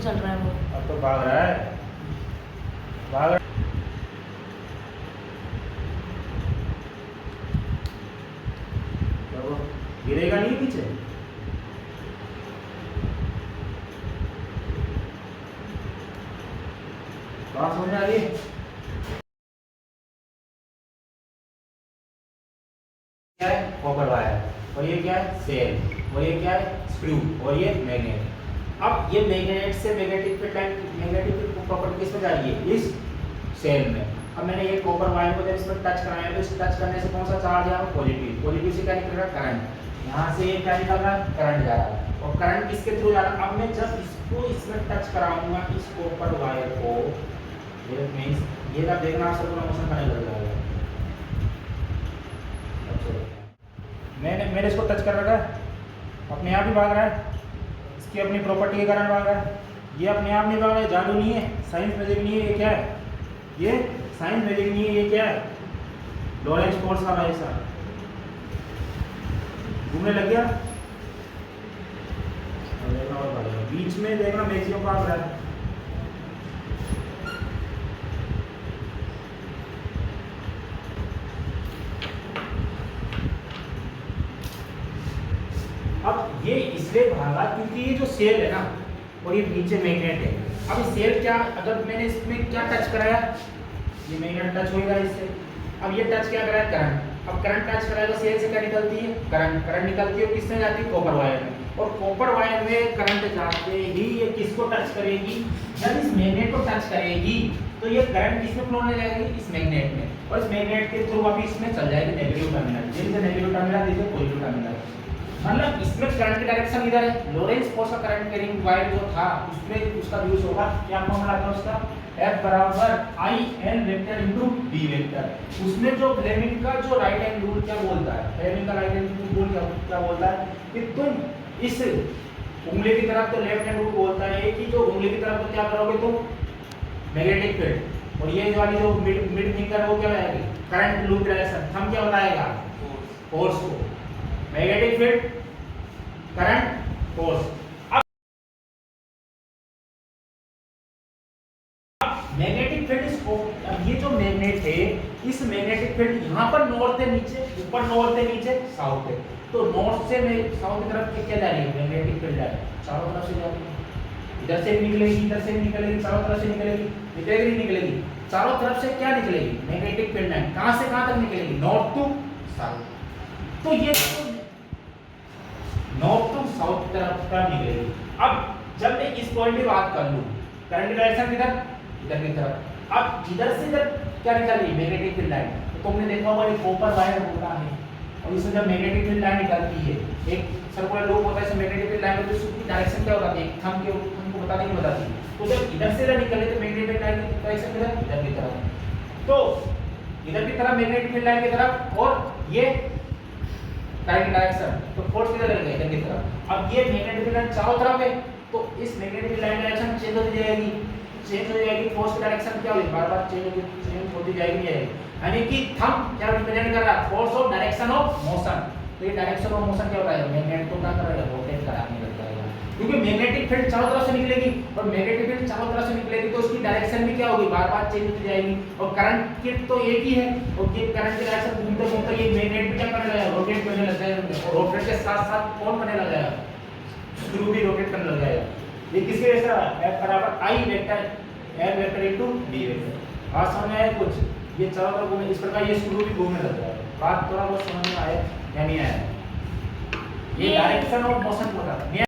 चल रहा है वो। अब तो भाग रहा है, भाग रहा है। तो वो गिरेगा नहीं पीछे। बात समझ आ रही है? क्या है? Copper wire. और ये क्या है? सेल। और ये क्या है? स्क्रू। और ये मैग्नेट। अब ये मैग्नेट से magnetic field line, magnetic property किसमें जा रही है? इस सेल में। अब मैंने ये कॉपर वायर को जब इस पर टच कराया तो इस टच करने से कौन सा चार्ज है? पॉजिटिव। पॉजिटिव से क्या निकल रहा है? करंट। यहाँ से ये क्या निकल रहा है? करंट जा रहा है। और करंट किसके थ्रू जा रहा है? अब मैं जब इसको इसमें टच कराऊंगा इस कॉपर वायर को, ये मींस ये जब देखना आप सर्कुलर मोशन करने लग जाएगा। मैंने इसको टच कर रखा है, अपने आप ही भाग रहा है, इसकी अपनी प्रॉपर्टी के कारण भाग रहा है। ये अपने आप नहीं भाग रहा है, जादू नहीं है, साइंस मैजिक नहीं है। ये क्या है? ये साइंस मैजिक नहीं है। ये क्या है? लॉरेंस फोर्स का भाई साहब घूमने लग गया। और देखना और भागेगा, बीच में देखना मैक्सिमम भाग रहा है। अब ये इसलिए भागा क्योंकि ये जो सेल है ना और ये नीचे मैग्नेट है। अब ये सेल क्या, अगर मैंने इसमें क्या टच कराया, ये मैग्नेट टच होगा इससे। अब ये टच क्या कराया? करंट। अब करंट टच कराया तो सेल से क्या निकलती है? करंट। करंट निकलती है किसमें जाती है? कॉपर वायर में। और कॉपर वायर में करंट जाते ही ये किसको टच करेगी? जब इस मैग्नेट को टच करेगी तो ये करंट किसमें फ्लो होने जाएगी? इस मैग्नेट में। और इस मैग्नेट के थ्रू अभी इसमें चल जाएगी नेगेटिव टर्मिनल। जैसे नेगेटिव टर्मिनल जैसे पॉजिटिव टर्मिनल। मतलब इसमें करंट की डायरेक्शन इधर है। लॉरेंस फोर्स का करंट कैरिंग वायर जो था उसमें उसका यूज होगा। क्या फॉर्मूला था उसका? F बराबर I N vector into D vector. उसमें जो फ्लेमिंग का जो राइट हैंड रूल क्या बोलता है? फ्लेमिंग का राइट हैंड रूल क्या बोलता है कि तुम इस उंगली की तरफ तो लेफ्ट हैंड रूल बोलता है कि जो उंगली की तरफ तो क्या करोगे तुम? Magnetic field. और ये वाली जो मिड फिंगर है वो क्या रहेगी? Current loop direction. थंब क्या बताएगा? फोर्स को। Magnetic field, current, force. Magnetic field अब ये जो मैग्नेट है इस मैग्नेटिक फील्ड यहाँ पर नॉर्थ है, नीचे ऊपर नॉर्थ है, नीचे साउथ है। तो नॉर्थ से साउथ की तरफ क्या जा रही है? मैग्नेटिक फील्ड है चारों तरफ से जा रही है। इधर से भी निकलेगी, इधर से भी निकलेगी, चारों तरफ से निकलेगी। निकलेगी नहीं निकलेगी? चारों तरफ से क्या निकलेगी? Magnetic field line. कहां से कहां तक निकलेगी? North to south. तो ये नॉर्थ टू साउथ तरफ का निकलेगी। अब जब मैं इस पॉइंट की बात कर लूं, करंट की डायरेक्शन किधर? इधर की तरफ। अब इधर से इधर क्या निकल रही है? Magnetic field line. तो तुमने देखा होगा ये कॉपर वायर होता है और इसमें जब मैग्नेटिक फील्ड लाइन निकलती है, एक सर्कुलर लूप होता है, इसमें मैग्नेटिक फील्ड लाइन होती है, उसकी डायरेक्शन क्या होती है? थंब को बताने की बताती है। तो जब इधर से इधर निकले तो मैग्नेटिक फील्ड लाइन की डायरेक्शन किधर? इधर की तरफ। तो इधर की तरफ मैग्नेटिक फील्ड लाइन की तरफ और ये करंट डायरेक्शन। तो फोर्स किधर लगेगा? इधर की तरफ। अब ये मैग्नेटिक फील्ड लाइन चारों तरफ है तो इस magnetic field line direction change होती जाएगी। चेंज हो जाएगी। फोर्स की डायरेक्शन क्या होगी? बार-बार चेंज होती जाएगी। यानी कि थंब क्या रिप्रेजेंट कर रहा है? Force of direction of motion. तो ये डायरेक्शन ऑफ मोशन क्या होता है? मैग्नेट को क्या करेगा? रोटेट कराने लग जाएगा। क्योंकि मैग्नेटिक फील्ड चारों तरफ से निकलेगी और मैग्नेटिक फील्ड चारों तरफ से निकलेगी तो उसकी डायरेक्शन भी क्या होगी? बार-बार चेंज होती जाएगी। और करंट की तो एक ही है और ये करंट की डायरेक्शन घूमते-घूमते ये मैग्नेट भी क्या करने लगेगा? रोटेट करने लग जाएगा। और रोटेट के साथ-साथ कौन करने लग जाएगा? स्क्रू भी रोटेट करने लग जाएगा। ये किसके जैसा? F बराबर I vector N vector into D vector. बात समझ में आया कुछ? ये चारों तरफ घूमे, इस प्रकार ये स्क्रू भी घूमने लग जाएगा। बात थोड़ा बहुत समझ में आया या नहीं आया? ये डायरेक्शन ऑफ मोशन होता है।